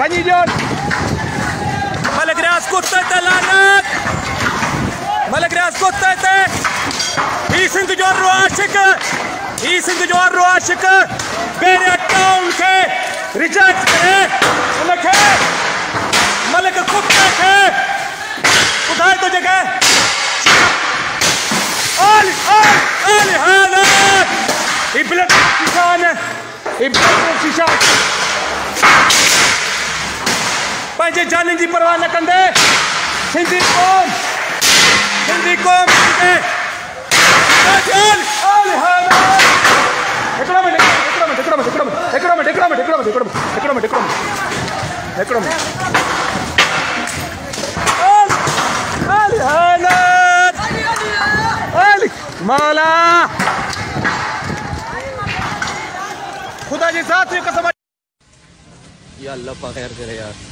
Bani diyor. Malagras kuttete lanet. Malagras kuttete. İyisin diyor aşık. İyisin diyor aşık. मेरे account के recharge करे उनके मलक कुत्ते के उठाए तो जगह आली आली आली हाना इब्लत किसान शीशा पंजे जाने की परवाह न कंदे सिंधी कौम के आली आली हाना माला खुदा की जात कसम। या अल्लाह पाक खैर करे यार।